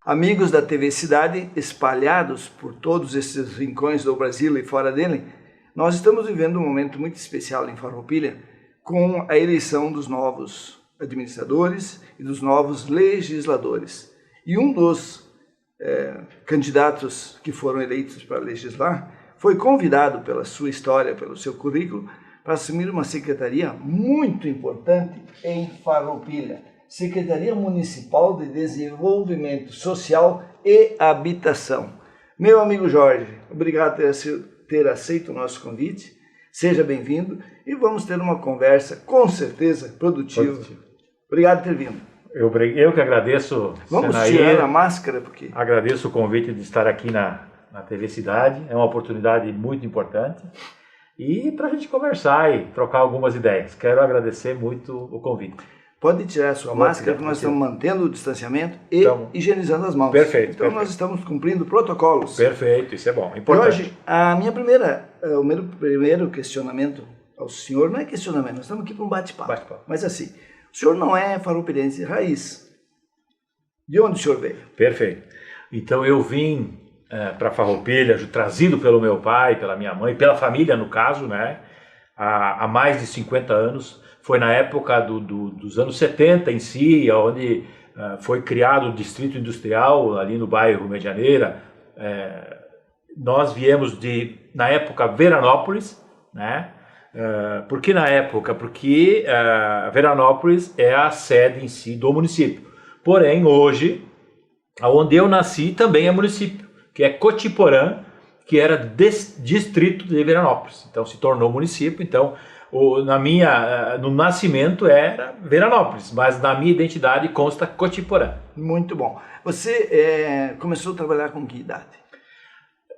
Amigos da TV Cidade, espalhados por todos esses rincões do Brasil e fora dele, nós estamos vivendo um momento muito especial em Farroupilha com a eleição dos novos administradores e dos novos legisladores. E um dos candidatos que foram eleitos para legislar foi convidado pela sua história, pelo seu currículo, para assumir uma secretaria muito importante em Farroupilha. Secretaria Municipal de Desenvolvimento Social e Habitação. Meu amigo Jorge, obrigado por ter aceito o nosso convite. Seja bem-vindo e vamos ter uma conversa, com certeza, produtiva. Obrigado por ter vindo. Eu que agradeço. Vamos tirar a máscara, porque... Agradeço o convite de estar aqui na TV Cidade. É uma oportunidade muito importante. E para a gente conversar e trocar algumas ideias. Quero agradecer muito o convite. Pode tirar a sua máscara, porque nós estamos mantendo o distanciamento e higienizando as mãos. Perfeito. Então nós estamos cumprindo protocolos. Perfeito, isso é bom, importante. Hoje, o meu primeiro questionamento ao senhor, não é questionamento, nós estamos aqui para um bate-papo. Mas assim, o senhor não é farroupilense raiz. De onde o senhor veio? Perfeito. Então eu vim para Farroupilha, trazido pelo meu pai, pela minha mãe, pela família no caso, né? Há mais de 50 anos. Foi na época dos anos 70 em si, onde foi criado o Distrito Industrial, ali no bairro Medianeira. Nós viemos na época, Veranópolis, né? Por que na época? Porque Veranópolis é a sede em si do município. Porém, hoje, onde eu nasci também é município, que é Cotiporã, que era distrito de Veranópolis. Então se tornou município. Então no nascimento era Veranópolis, mas na minha identidade consta Cotiporã. Muito bom. Você começou a trabalhar com que idade?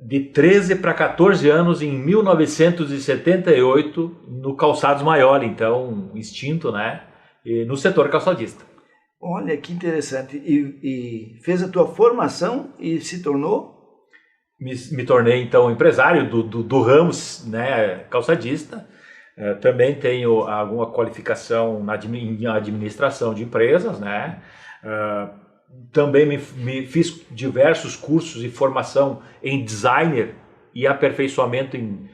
De 13 para 14 anos em 1978 no Calçados Maior, então extinto, né? E no setor calçadista. Olha que interessante. E fez a tua formação e se tornou? Me tornei então empresário do ramo, né, calçadista. Também tenho alguma qualificação em administração de empresas, né? Também me fiz diversos cursos e formação em designer e aperfeiçoamento em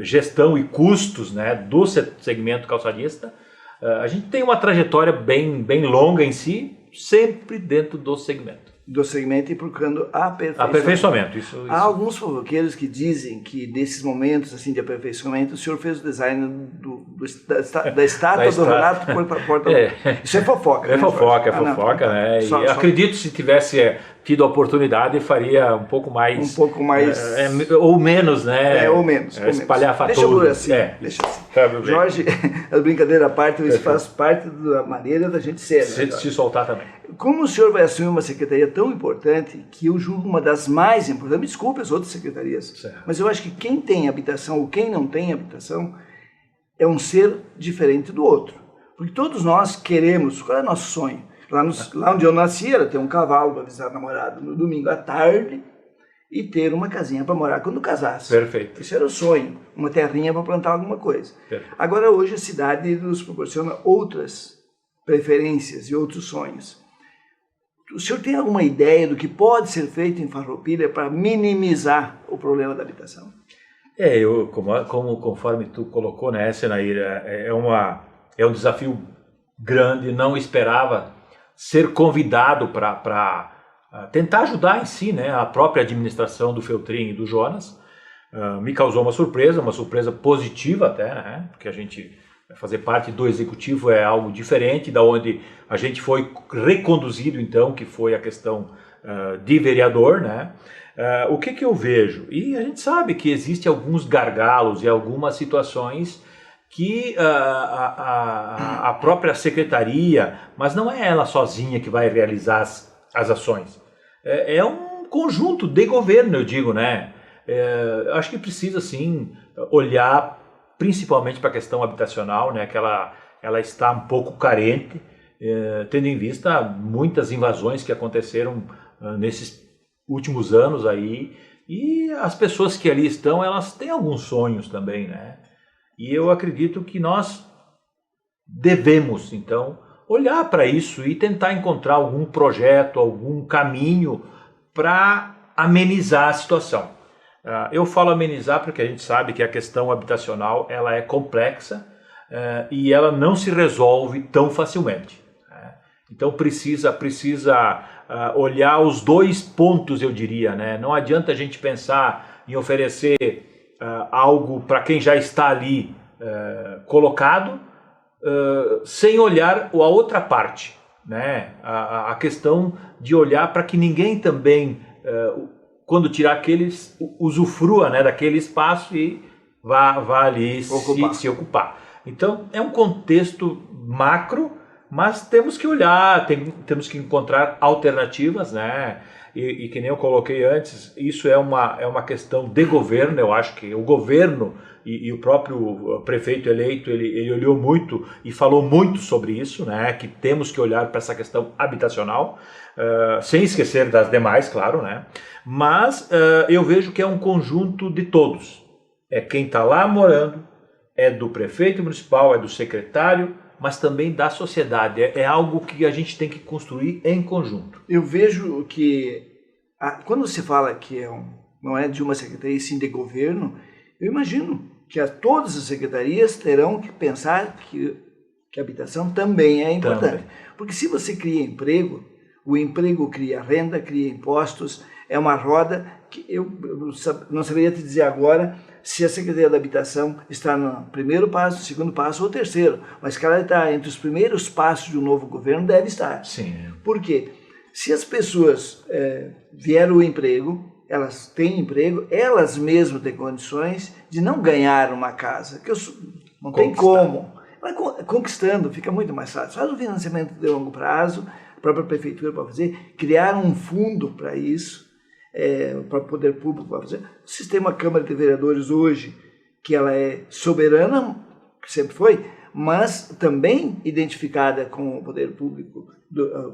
gestão e custos, né, do segmento calçadista. A gente tem uma trajetória bem longa em si, sempre dentro do segmento. Do segmento e procurando aperfeiçoamento. Há alguns fofoqueiros que dizem que desses momentos assim de aperfeiçoamento o senhor fez o design da estátua do Renato Porta. Isso é fofoca. É fofoca, né? Acredito que se tivesse tido a oportunidade faria um pouco mais... ou menos, né? Ou menos. Espalhar a fatura. Deixa eu assim. Deixa assim. Jorge, a brincadeira à parte, isso faz parte da maneira da gente ser. Se soltar também. Como o senhor vai assumir uma secretaria tão importante, que eu julgo uma das mais importantes, me desculpe as outras secretarias, certo, mas eu acho que quem tem habitação ou quem não tem habitação é um ser diferente do outro. Porque todos nós queremos, qual é o nosso sonho? Lá onde eu nasci era ter um cavalo para visitar a namorada no domingo à tarde e ter uma casinha para morar quando casasse. Perfeito. Isso era o sonho, uma terrinha para plantar alguma coisa. Perfeito. Agora hoje a cidade nos proporciona outras preferências e outros sonhos. O senhor tem alguma ideia do que pode ser feito em Farroupilha para minimizar o problema da habitação? Conforme tu colocou, né, Senaíra, é um desafio grande. Não esperava ser convidado para tentar ajudar em si, né, a própria administração do Feltrin e do Jonas. Me causou uma surpresa positiva até, né, porque a gente... fazer parte do executivo é algo diferente, da onde a gente foi reconduzido, então, que foi a questão de vereador, né? O que eu vejo? E a gente sabe que existem alguns gargalos e algumas situações que a própria secretaria, mas não é ela sozinha que vai realizar as ações. É um conjunto de governo, eu digo, né? Acho que precisa, sim, olhar principalmente para a questão habitacional, né, que ela está um pouco carente, tendo em vista muitas invasões que aconteceram nesses últimos anos aí, e as pessoas que ali estão, elas têm alguns sonhos também, né? E eu acredito que nós olhar para isso e tentar encontrar algum projeto, algum caminho para amenizar a situação. Eu falo amenizar porque a gente sabe que a questão habitacional ela é complexa e ela não se resolve tão facilmente. Então precisa olhar os dois pontos, eu diria, né? Não adianta a gente pensar em oferecer algo para quem já está ali colocado, sem olhar a outra parte, né? A questão de olhar para que ninguém também, quando tirar aqueles, usufrua, né, daquele espaço e vá ali se ocupar. Então é um contexto macro, mas temos que olhar, temos que encontrar alternativas, né? E que nem eu coloquei antes, isso é uma questão de governo. Eu acho que o governo e o próprio prefeito eleito, ele olhou muito e falou muito sobre isso, né? Que temos que olhar para essa questão habitacional, sem esquecer das demais, claro, né? Mas eu vejo que é um conjunto de todos. É quem está lá morando, é do prefeito municipal, é do secretário, mas também da sociedade. É algo que a gente tem que construir em conjunto. Eu vejo que, quando se fala que não é de uma secretaria, sim de governo, eu imagino que todas as secretarias terão que pensar que a habitação também é importante. Também. Porque se você cria emprego, o emprego cria renda, cria impostos, é uma roda que eu não saberia te dizer agora se a Secretaria da Habitação está no primeiro passo, segundo passo ou terceiro, mas que ela está entre os primeiros passos de um novo governo, deve estar. Sim. Por quê? Se as pessoas vieram o emprego, elas têm emprego, elas mesmas têm condições de não ganhar uma casa, que não tem como. Vai conquistando, fica muito mais fácil. Faz um financiamento de longo prazo, a própria prefeitura pode fazer, criar um fundo para isso, o próprio poder público vai fazer. O sistema Câmara de Vereadores hoje, que ela é soberana, que sempre foi, mas também identificada com o poder público,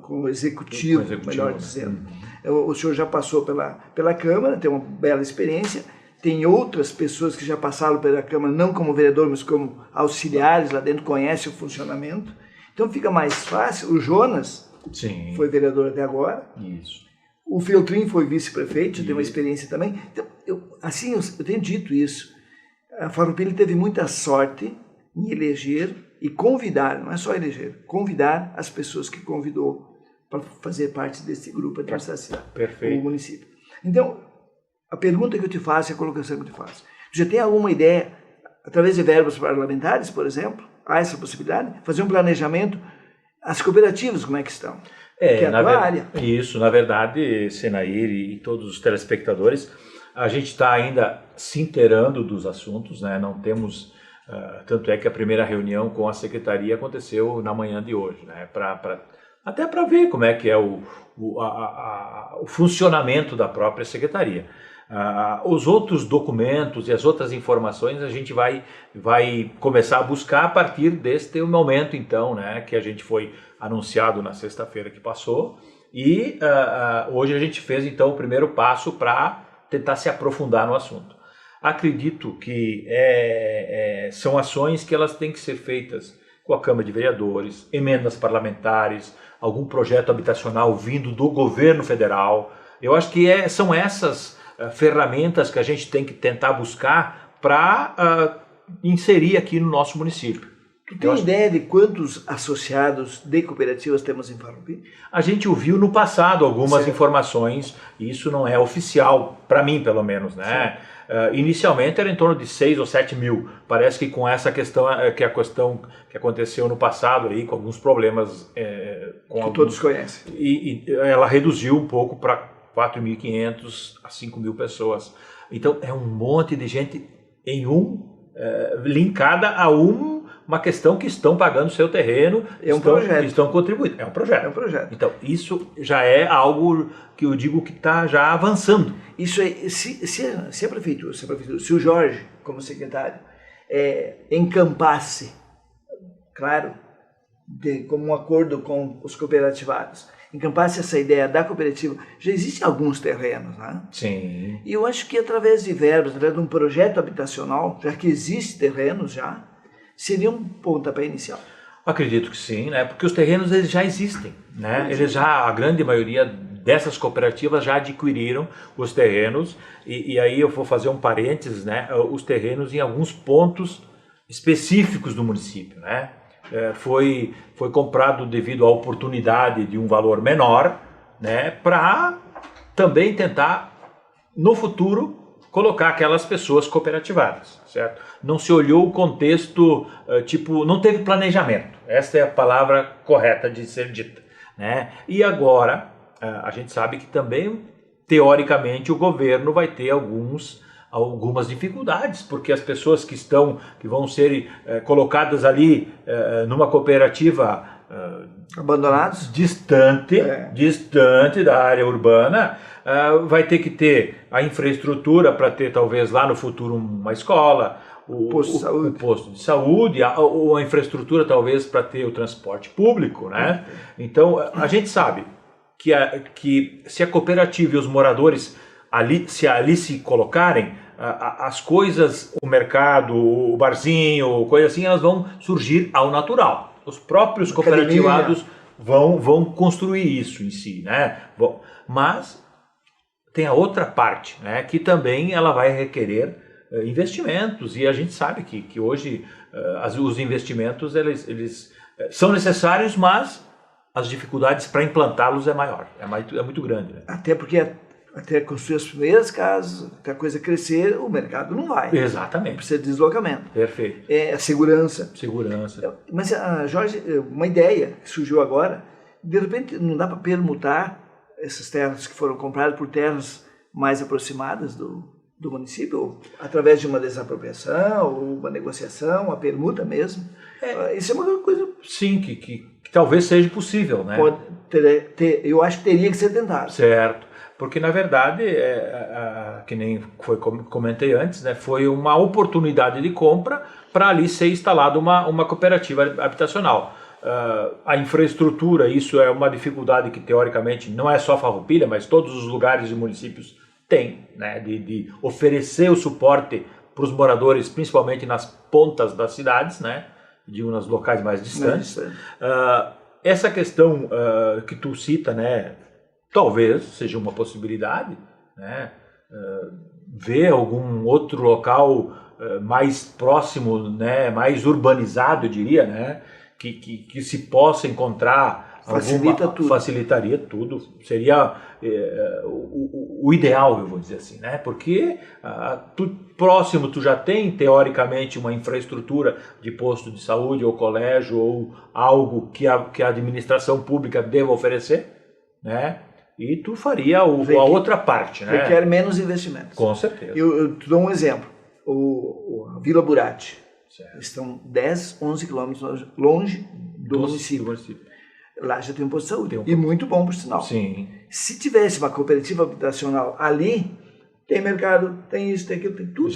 com o executivo, melhor dizendo. O senhor já passou pela Câmara, tem uma bela experiência, tem outras pessoas que já passaram pela Câmara, não como vereador, mas como auxiliares lá dentro, conhecem o funcionamento. Então fica mais fácil. O Jonas foi vereador até agora. Isso. O Feltrin foi vice-prefeito, tem uma experiência também. Então, eu tenho dito isso. A Farroupilha teve muita sorte em eleger e convidar, não é só eleger, convidar as pessoas que convidou para fazer parte desse grupo administrativo, o município. Então, a pergunta que eu te faço e a colocação que eu te faço, já tem alguma ideia, através de verbas parlamentares, por exemplo, há essa possibilidade, fazer um planejamento, as cooperativas como é que estão? Que é a tua área. Isso, na verdade, Senair e todos os telespectadores, a gente está ainda se inteirando dos assuntos, né? Não temos, tanto é que a primeira reunião com a secretaria aconteceu na manhã de hoje, né? Até para ver como é que é o funcionamento da própria secretaria. Os outros documentos e as outras informações a gente vai começar a buscar a partir deste momento, então, né, que a gente foi anunciado na sexta-feira que passou, e hoje a gente fez então o primeiro passo para tentar se aprofundar no assunto. Acredito que são ações que elas têm que ser feitas com a Câmara de Vereadores, emendas parlamentares, algum projeto habitacional vindo do governo federal. Eu acho que são essas ferramentas que a gente tem que tentar buscar para inserir aqui no nosso município. Tu tem ideia de quantos associados de cooperativas temos em Farroupilha? A gente ouviu no passado algumas informações, e isso não é oficial, para mim pelo menos, né? Inicialmente era em torno de 6 ou 7 mil. Parece que com essa questão, que aconteceu no passado aí, com alguns problemas... todos conhecem. E ela reduziu um pouco para 4.500 a 5.000 pessoas. Então é um monte de gente linkada a uma questão que estão pagando seu terreno, estão contribuindo. É um projeto. Então isso já é algo que eu digo que está já avançando. Isso aí, se a prefeitura, se o Jorge, como secretário, encampasse, claro, como um acordo com os cooperativados, encampasse essa ideia da cooperativa, já existem alguns terrenos, né? Sim. E eu acho que através de verbas, através de um projeto habitacional, já que existe terrenos seria um pontapé inicial. Acredito que sim, né? Porque os terrenos eles já existem, né? A grande maioria dessas cooperativas já adquiriram os terrenos, e aí eu vou fazer um parênteses, né? Os terrenos em alguns pontos específicos do município, né? Foi comprado devido à oportunidade de um valor menor, né? Para também tentar, no futuro, colocar aquelas pessoas cooperativadas, certo? Não se olhou o contexto, não teve planejamento. Essa é a palavra correta de ser dita, né? E agora, a gente sabe que também, teoricamente, o governo vai ter algumas dificuldades, porque as pessoas que vão ser colocadas ali numa cooperativa abandonados, distante da área urbana, vai ter que ter a infraestrutura para ter talvez lá no futuro uma escola, o posto de saúde, ou a infraestrutura talvez para ter o transporte público, né? Então a gente sabe que se a cooperativa e os moradores ali se colocarem, as coisas, o mercado, o barzinho, coisa assim, elas vão surgir ao natural. Os próprios cooperativados vão construir isso em si, né? Bom, mas tem a outra parte, né, que também ela vai requerer investimentos, e a gente sabe que hoje os investimentos eles são necessários, mas as dificuldades para implantá-los é muito grande, né? Até porque até construir as primeiras casas, até a coisa crescer, o mercado não vai. Exatamente. Precisa de deslocamento. Perfeito. A segurança. Mas, Jorge, uma ideia que surgiu agora, de repente não dá para permutar essas terras que foram compradas por terras mais aproximadas do município, ou através de uma desapropriação, ou uma negociação, uma permuta mesmo. Isso é uma coisa... Sim, que talvez seja possível, né? Eu acho que teria que ser tentado. Certo. Porque, na verdade, que nem comentei antes, né, foi uma oportunidade de compra para ali ser instalada uma cooperativa habitacional. A infraestrutura, isso é uma dificuldade que, teoricamente, não é só Farroupilha, mas todos os lugares e municípios têm, né, de oferecer o suporte para os moradores, principalmente nas pontas das cidades, né, nos locais mais distantes. Essa questão que tu cita, né, talvez seja uma possibilidade, né? Ver algum outro local mais próximo, né? Mais urbanizado, eu diria, né? Que se possa encontrar facilitaria tudo. Seria o ideal, eu vou dizer assim, né? Porque próximo tu já tem, teoricamente, uma infraestrutura de posto de saúde ou colégio ou algo que a administração pública deva oferecer, né? E tu faria a outra parte, né? Requer menos investimentos. Com certeza. Eu te dou um exemplo. A Vila Burati. Estão 10, 11 quilômetros longe do município. Lá já tem um posto de saúde. E muito bom, por sinal. Sim. Se tivesse uma cooperativa habitacional ali, tem mercado, tem isso, tem aquilo, tem tudo.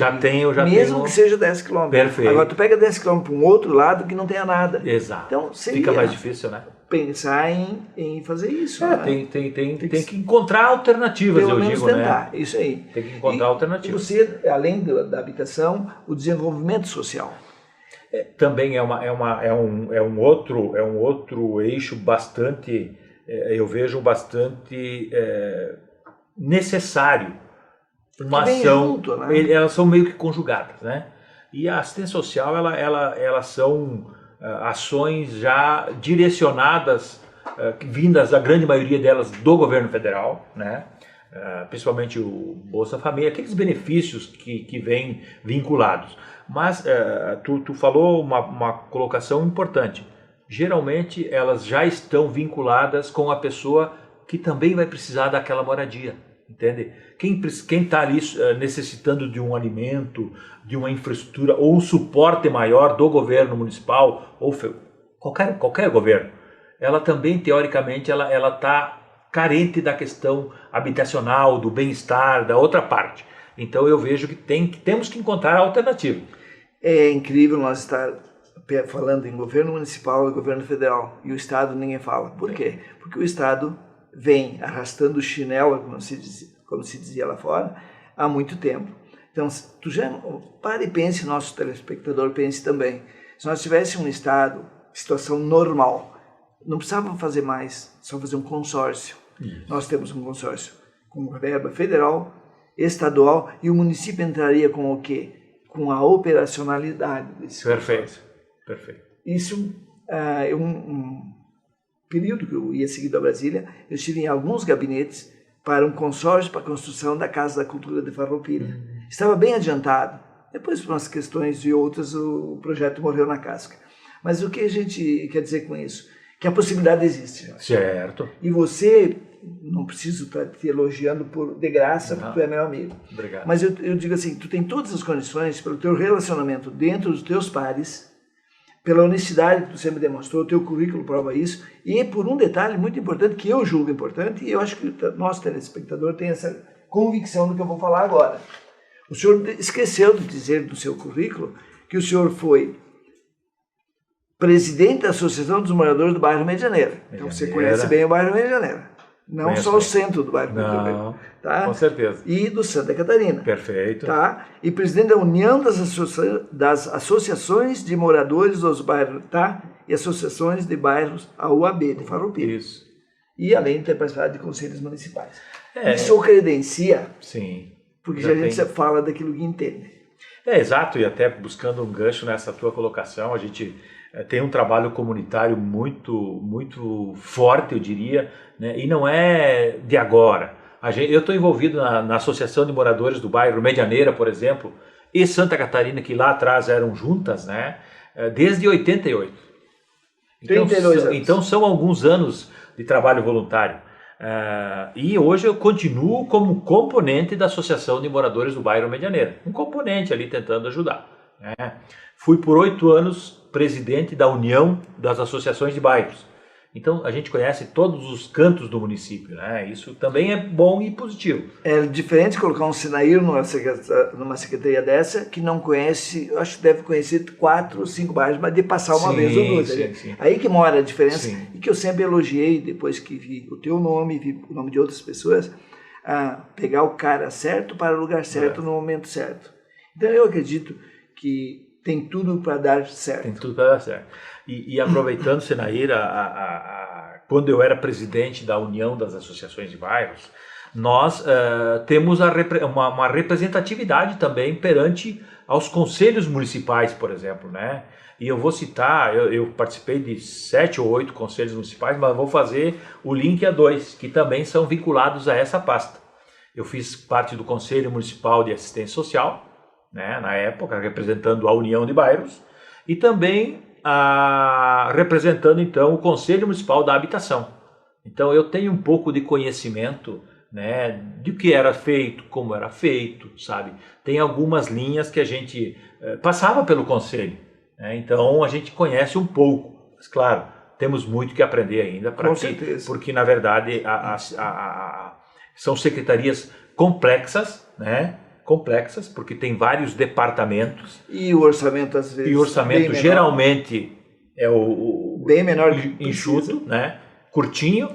Mesmo que seja 10 quilômetros. Perfeito. Agora tu pega 10 quilômetros para um outro lado que não tenha nada. Exato. Então fica mais difícil, né? Pensar em fazer isso. Tem que encontrar alternativas, pelo menos tentar, né? Isso aí. Tem que encontrar alternativas. E você, além da habitação, o desenvolvimento social. Também é um outro eixo bastante, eu vejo bastante necessário. Uma ação, junto, né? Elas são meio que conjugadas, né? E a assistência social, elas são ações já direcionadas, vindas, a grande maioria delas, do governo federal, né? Principalmente o Bolsa Família, aqueles benefícios que vêm vinculados. Mas tu falou uma colocação importante. Geralmente elas já estão vinculadas com a pessoa que também vai precisar daquela moradia, entende? Quem está ali necessitando de um alimento, de uma infraestrutura ou um suporte maior do governo municipal ou qualquer governo, ela também, teoricamente, ela está carente da questão habitacional, do bem-estar, da outra parte. Então eu vejo que temos que encontrar a alternativa. É incrível nós estar falando em governo municipal e governo federal, e o Estado ninguém fala. Por quê? Porque o Estado vem arrastando o chinelo, como se dizia lá fora, há muito tempo. Então, tu já pare e pense, nosso telespectador pense também. Se nós tivéssemos um Estado, situação normal, não precisava fazer mais, só fazer um consórcio. Isso. Nós temos um consórcio com verba federal, estadual, e o município entraria com o quê? Com a operacionalidade desse Perfeito, perfeito. Isso é um período que eu ia seguido a Brasília, eu estive em alguns gabinetes para um consórcio para a construção da Casa da Cultura de Farroupilha. Estava bem adiantado. Depois, por umas questões e outras, o projeto morreu na casca. Mas o que a gente quer dizer com isso? Que a possibilidade existe, Jorge. Certo. E você, não preciso estar te elogiando de graça, porque tu é meu amigo. Obrigado. Mas eu digo assim, tu tem todas as condições pelo teu relacionamento dentro dos teus pares, pela honestidade que tu sempre demonstrou, o teu currículo prova isso, e por um detalhe muito importante, que eu julgo importante, e eu acho que o nosso telespectador tem essa convicção do que eu vou falar agora. O senhor esqueceu de dizer no seu currículo que o senhor foi presidente da Associação dos Moradores do Bairro Medianeira. Então você conhece bem o bairro Medianeira. Não Conheço só o centro do bairro Não, Medianeira. Tá? Com certeza. E do Santa Catarina. Perfeito. Tá? E presidente da União das Associações de Moradores dos Bairros, tá? E Associações de Bairros, a UAB de Farroupilha. Isso. E além de ter participado de conselhos municipais. Isso credencia, Sim. porque Já a gente fala daquilo que entende. Exato, e até buscando um gancho nessa tua colocação, a gente tem um trabalho comunitário muito forte, eu diria, né? E não é de agora. Eu estou envolvido na Associação de Moradores do Bairro Medianeira, por exemplo, e Santa Catarina, que lá atrás eram juntas, né? Desde 88. 32 anos. Então são alguns anos de trabalho voluntário. E hoje eu continuo como componente da Associação de Moradores do Bairro Medianeira. Um componente ali tentando ajudar. Né? Fui por 8 anos presidente da União das Associações de Bairros. Então a gente conhece todos os cantos do município. Né? Isso também é bom e positivo. É diferente colocar um Sinair numa secretaria dessa que não conhece, eu acho que deve conhecer 4 ou 5 bairros, mas de passar uma vez ou duas. Sim. Aí que mora a diferença, e que eu sempre elogiei, depois que vi o teu nome, vi o nome de outras pessoas, a pegar o cara certo para o lugar certo no momento certo. Então eu acredito que tem tudo para dar certo. Tem tudo para dar certo. E aproveitando, Senair, quando eu era presidente da União das Associações de Bairros, nós temos uma representatividade também perante aos conselhos municipais, por exemplo, né? E eu vou citar, eu participei de 7 ou 8 conselhos municipais, mas vou fazer o link a 2, que também são vinculados a essa pasta. Eu fiz parte do Conselho Municipal de Assistência Social, né, na época, representando a União de Bairros, e também representando, então, o Conselho Municipal da Habitação. Então, eu tenho um pouco de conhecimento, né, de que era feito, como era feito, sabe? Tem algumas linhas que a gente passava pelo Conselho, né? Então, a gente conhece um pouco, mas, claro, temos muito que aprender ainda, porque, na verdade, são secretarias complexas, né? Complexas, porque tem vários departamentos. E o orçamento, às vezes, e o orçamento geralmente é bem menor que enxuto, né? Curtinho.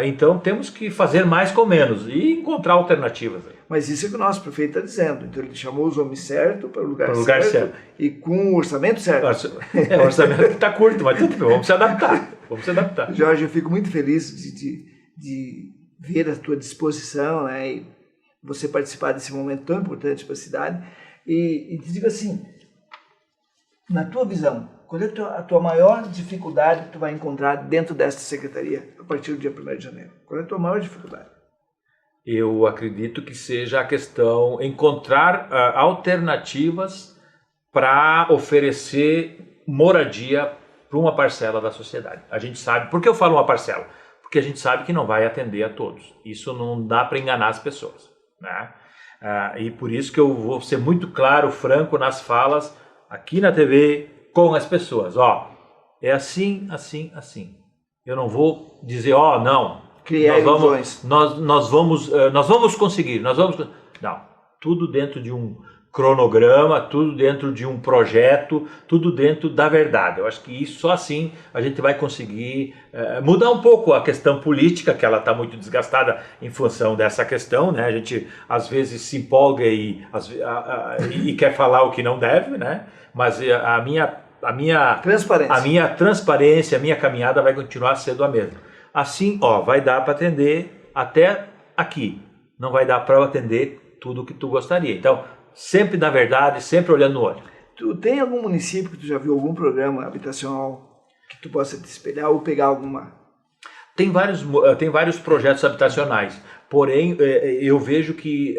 Então temos que fazer mais com menos e encontrar alternativas. Mas isso é que o nosso prefeito está dizendo. Então ele chamou os homens certos para o lugar certo e com o orçamento certo. O orçamento está curto, mas tudo bem, vamos se adaptar. Jorge, eu fico muito feliz de ver a tua disposição, né? E você participar desse momento tão importante para a cidade. E te digo assim, na tua visão, qual é a tua maior dificuldade que tu vai encontrar dentro desta secretaria a partir do dia 1º de janeiro? Qual é a tua maior dificuldade? Eu acredito que seja a questão encontrar alternativas para oferecer moradia para uma parcela da sociedade. A gente sabe, por que eu falo uma parcela? Porque a gente sabe que não vai atender a todos. Isso não dá para enganar as pessoas. Né? E por isso que eu vou ser muito claro, franco nas falas aqui na TV com as pessoas. É assim, assim, assim. Eu não vou dizer, não, nós vamos conseguir, não, tudo dentro de um cronograma, tudo dentro de um projeto, tudo dentro da verdade. Eu acho que isso, só assim a gente vai conseguir mudar um pouco a questão política, que ela está muito desgastada em função dessa questão, né? A gente às vezes se empolga e quer falar o que não deve, né? Mas a minha transparência, a minha caminhada vai continuar sendo a mesma. Assim, vai dar para atender até aqui. Não vai dar para atender tudo o que tu gostaria. Então, sempre na verdade, sempre olhando no olho. Tu tem algum município que tu já viu algum programa habitacional que tu possa te espelhar ou pegar alguma? Tem vários projetos habitacionais, porém eu vejo que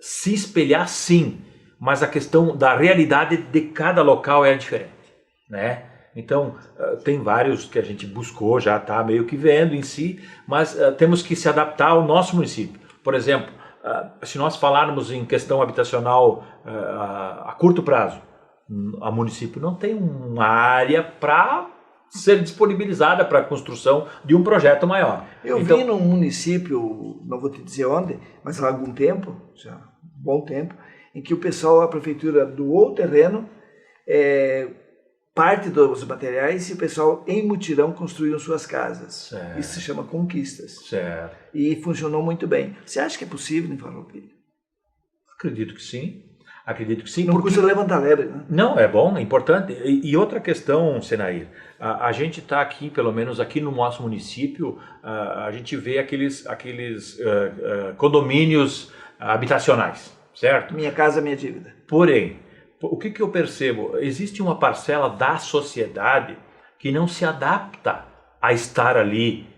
se espelhar sim, mas a questão da realidade de cada local é diferente, né? Então tem vários que a gente buscou, já está meio que vendo em si, mas temos que se adaptar ao nosso município. Por exemplo, se nós falarmos em questão habitacional a curto prazo, a município não tem uma área para ser disponibilizada para a construção de um projeto maior. Eu vi num município, não vou te dizer onde, mas há algum tempo, já um bom tempo, em que o pessoal, a prefeitura doou o terreno, parte dos materiais, e o pessoal em mutirão construíram suas casas. Certo. Isso se chama conquistas. Certo. E funcionou muito bem. Você acha que é possível em Farroupilha? Acredito que sim. Acredito que sim. Não custa levantar lebre, né? Não, é bom, é importante. E outra questão, Senair, a gente está aqui, pelo menos aqui no nosso município, a gente vê aqueles condomínios habitacionais, certo? Minha casa, minha dívida. Porém, o que eu percebo? Existe uma parcela da sociedade que não se adapta a estar ali,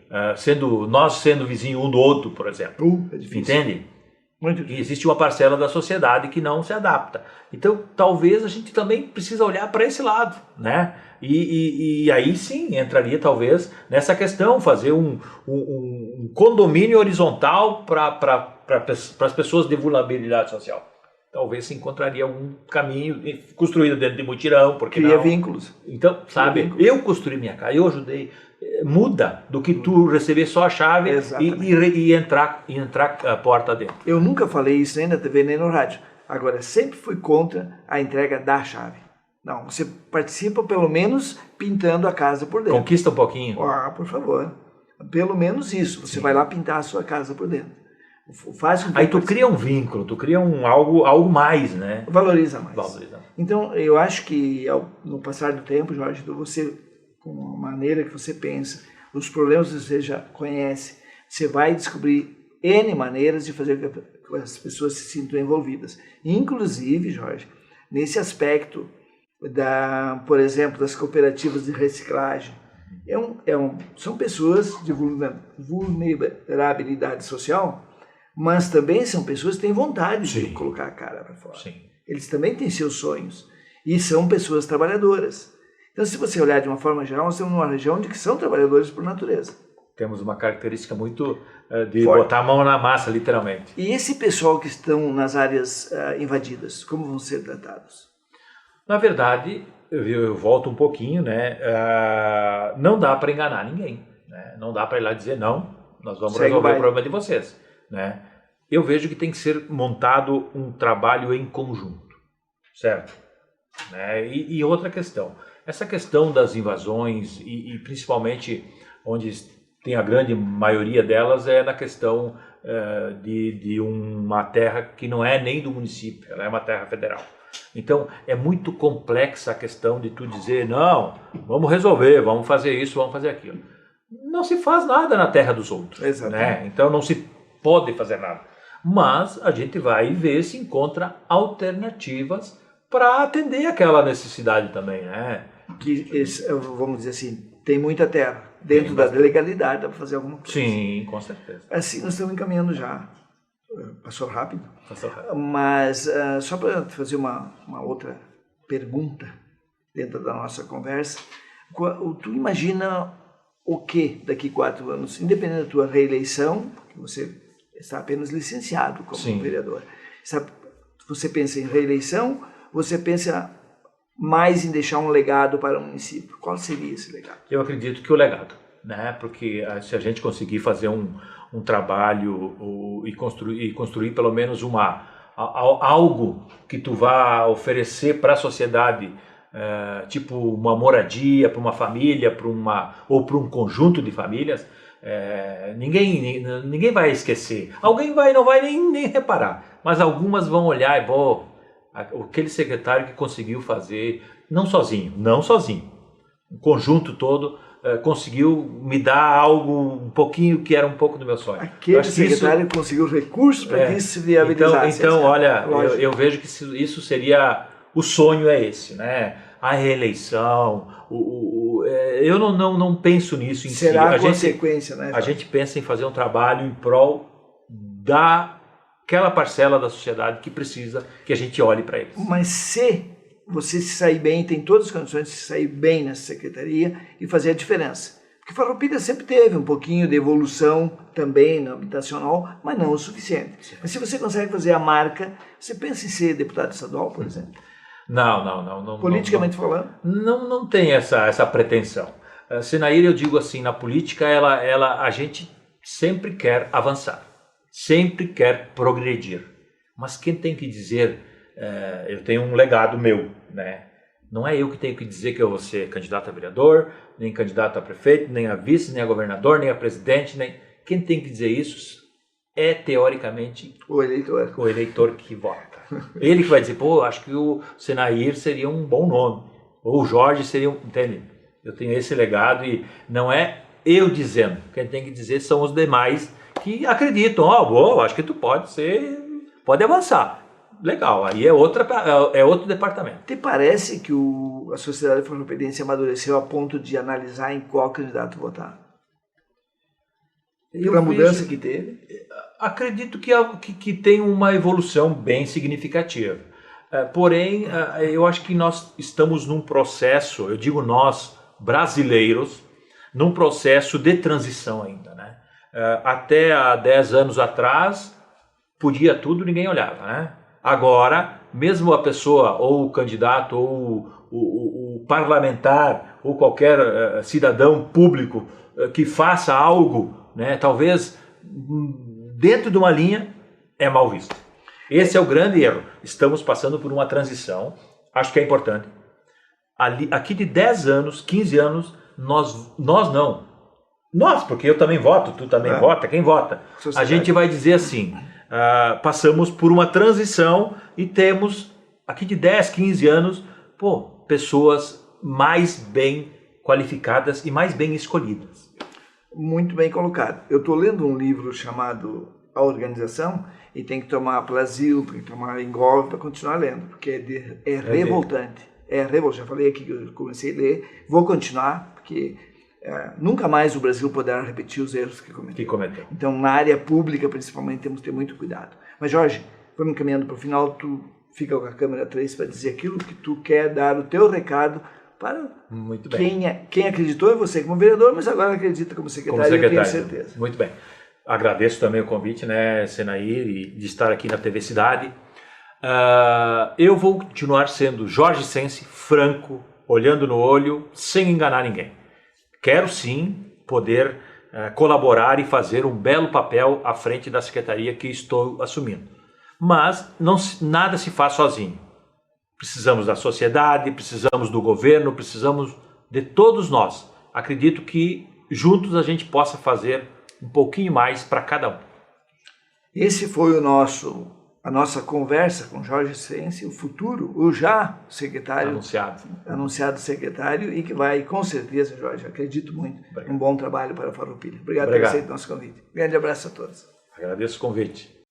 nós sendo vizinho um do outro, por exemplo. É difícil. Entende? Muito E difícil. existe uma parcela da sociedade que não se adapta. Então, talvez a gente também precisa olhar para esse lado, né? E aí sim entraria talvez nessa questão, fazer um condomínio horizontal para as pessoas de vulnerabilidade social. Talvez se encontraria um caminho construído dentro de mutirão, porque Cria não? vínculos. Então, sabe, vínculos. eu construí minha casa, eu ajudei. Muda do que tu receber só a chave e entrar a porta dentro. Eu nunca falei isso nem na TV nem no rádio. Agora, sempre fui contra a entrega da chave. Não, você participa pelo menos pintando a casa por dentro. Conquista um pouquinho. Por favor. Pelo menos isso. Você vai lá pintar a sua casa por dentro. Faz com que Aí tu cria um vínculo, tu cria algo mais, né? Valoriza mais. Valoriza. Então, eu acho que no passar do tempo, Jorge, você, com a maneira que você pensa, os problemas que você já conhece, você vai descobrir N maneiras de fazer com que as pessoas se sintam envolvidas. Inclusive, Jorge, nesse aspecto, por exemplo, das cooperativas de reciclagem, são pessoas de vulnerabilidade social, mas também são pessoas que têm vontade de colocar a cara para fora. Sim. Eles também têm seus sonhos e são pessoas trabalhadoras. Então, se você olhar de uma forma geral, nós temos uma região onde são trabalhadores por natureza. Temos uma característica muito de Forte. botar a mão na massa, literalmente. E esse pessoal que estão nas áreas invadidas, como vão ser tratados? Na verdade, eu volto um pouquinho, né? Não dá para enganar ninguém, né? Não dá para ir lá dizer não, nós vamos resolver o problema de vocês, né? Eu vejo que tem que ser montado um trabalho em conjunto, certo? Né? E outra questão, essa questão das invasões e principalmente onde tem a grande maioria delas é na questão de uma terra que não é nem do município, ela é uma terra federal. Então é muito complexa a questão de tu dizer, não, vamos resolver, vamos fazer isso, vamos fazer aquilo. Não se faz nada na terra dos outros. Exatamente. Né? Então não se pode fazer nada. Mas a gente vai ver se encontra alternativas para atender aquela necessidade também, né? Que, vamos dizer assim, tem muita terra. Dentro da legalidade dá para fazer alguma coisa. Sim, com certeza. Assim, nós estamos encaminhando já. Passou rápido. Passou rápido. Mas só para fazer uma outra pergunta dentro da nossa conversa, tu imagina o que daqui a 4 anos, independente da tua reeleição, porque você está apenas licenciado como vereador. Você pensa em reeleição, você pensa mais em deixar um legado para o município. Qual seria esse legado? Eu acredito que o legado, né? Porque se a gente conseguir fazer um trabalho e construir pelo menos algo que tu vá oferecer para a sociedade, tipo uma moradia para uma família, ou para um conjunto de famílias, ninguém vai esquecer. Alguém não vai nem reparar, mas algumas vão olhar aquele secretário que conseguiu fazer, não sozinho, um conjunto todo conseguiu me dar algo um pouquinho que era um pouco do meu sonho. Aquele secretário conseguiu recursos para que isso se viabilizasse. Então olha, eu vejo que isso seria, o sonho é esse, né? A reeleição, eu não penso nisso em si. Será a consequência, né? A gente pensa em fazer um trabalho em prol daquela parcela da sociedade que precisa que a gente olhe para eles. Mas se você se sair bem, tem todas as condições de se sair bem nessa secretaria e fazer a diferença. Porque Farroupilha sempre teve um pouquinho de evolução também no habitacional, mas não o suficiente. Mas se você consegue fazer a marca, você pensa em ser deputado estadual, por exemplo? Não. Politicamente falando? Não tem essa pretensão. Senair, eu digo assim, na política a gente sempre quer avançar, sempre quer progredir. Mas quem tem que dizer, eu tenho um legado meu, né? Não é eu que tenho que dizer que eu vou ser candidato a vereador, nem candidato a prefeito, nem a vice, nem a governador, nem a presidente. Quem tem que dizer isso é, teoricamente, o eleitor que vota. Ele que vai dizer, pô, acho que o Senair seria um bom nome, ou o Jorge seria um... Entende? Eu tenho esse legado e não é eu dizendo. Quem tem que dizer são os demais que acreditam. Acho que tu pode avançar. Legal, aí é outro departamento. Te parece que a sociedade farroupelense amadureceu a ponto de analisar em qual candidato votar? Pela mudança que teve? Acredito que tem uma evolução bem significativa. Porém, eu acho que nós estamos num processo, eu digo nós, brasileiros, num processo de transição ainda, né? Até há 10 anos atrás, podia tudo, ninguém olhava, né? Agora, mesmo a pessoa, ou o candidato, ou o parlamentar, ou qualquer cidadão público que faça algo, né, talvez dentro de uma linha, é mal visto. Esse é o grande erro. Estamos passando por uma transição, acho que é importante. Aqui de 10 anos, 15 anos, nós, porque eu também voto, tu também vota, quem vota, a gente vai dizer assim... passamos por uma transição e temos, aqui de 10, 15 anos, pessoas mais bem qualificadas e mais bem escolhidas. Muito bem colocado. Eu estou lendo um livro chamado A Organização e tem que tomar Plasil, tem que tomar Engolf para continuar lendo, porque é revoltante. Já falei aqui que eu comecei a ler, vou continuar, porque... nunca mais o Brasil poderá repetir os erros que cometeu. Então, na área pública, principalmente, temos que ter muito cuidado. Mas, Jorge, vamos caminhando para o final. Tu fica com a câmera 3 para dizer aquilo que tu quer dar o teu recado para quem acreditou em você como vereador, mas agora acredita como secretário, eu tenho certeza. Muito bem. Agradeço também o convite, né, Senair, de estar aqui na TV Cidade. Eu vou continuar sendo Jorge Sense, franco, olhando no olho, sem enganar ninguém. Quero sim poder colaborar e fazer um belo papel à frente da secretaria que estou assumindo. Mas nada se faz sozinho. Precisamos da sociedade, precisamos do governo, precisamos de todos nós. Acredito que juntos a gente possa fazer um pouquinho mais para cada um. Esse foi a nossa conversa com Jorge Sense, o futuro, o já secretário, anunciado secretário, e que vai, com certeza, Jorge, acredito muito, um bom trabalho para a Farroupilha. Obrigado por ter aceito o nosso convite. Grande abraço a todos. Agradeço o convite.